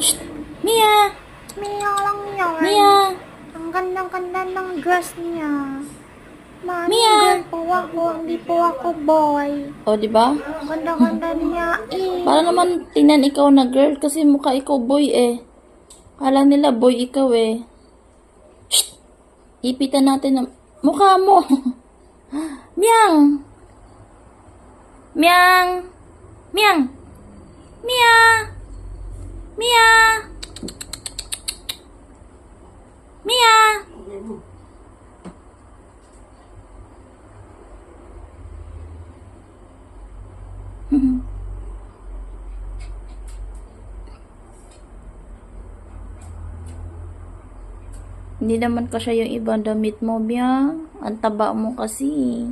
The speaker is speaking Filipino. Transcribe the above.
Shh! Mia! Mia lang yan. Mia! Ang ganda-ganda ng dress niya. Mami, Mia! girl po ako, hindi po ako boy. O, di ba? Ang ganda-ganda niya eh. Para naman tingnan ikaw na girl kasi mukha ikaw boy eh. Kala nila boy ikaw eh. Shh! Ipitan natin ang mukha mo. Miyang! Miyang! Miyang! Mia! Mia! Mia! Hindi naman kasya yung ibang damit mo, Mia. Ang taba mo kasi.